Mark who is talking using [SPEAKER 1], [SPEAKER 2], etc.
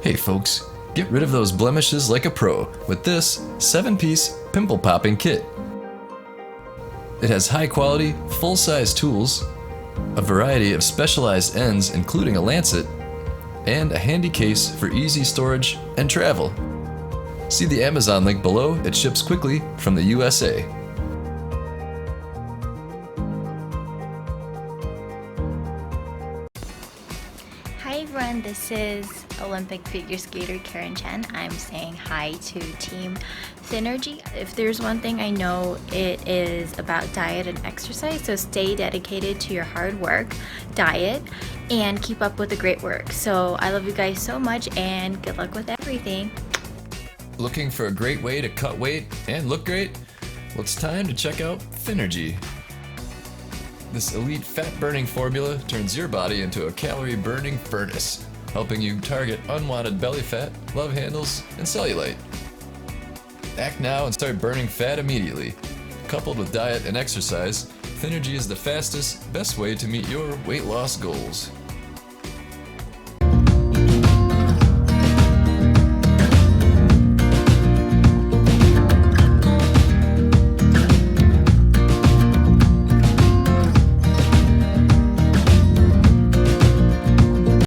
[SPEAKER 1] Hey folks, get rid of those blemishes like a pro with this 7-piece pimple popping kit. It has high quality, full-size tools, a variety of specialized ends including a lancet, and a handy case for easy storage and travel. See the Amazon link below, it ships quickly from the USA.
[SPEAKER 2] Hi everyone, this is Olympic figure skater Karen Chen. I'm saying hi to Team Synergy. If there's one thing I know, it is about diet and exercise, so stay dedicated to your hard work, diet, and keep up with the great work. So I love you guys so much and good luck with everything.
[SPEAKER 1] Looking for a great way to cut weight and look great? Well, it's time to check out Synergy. This elite fat-burning formula turns your body into a calorie-burning furnace, helping you target unwanted belly fat, love handles, and cellulite. Act now and start burning fat immediately. Coupled with diet and exercise, Synergy is the fastest, best way to meet your weight loss goals.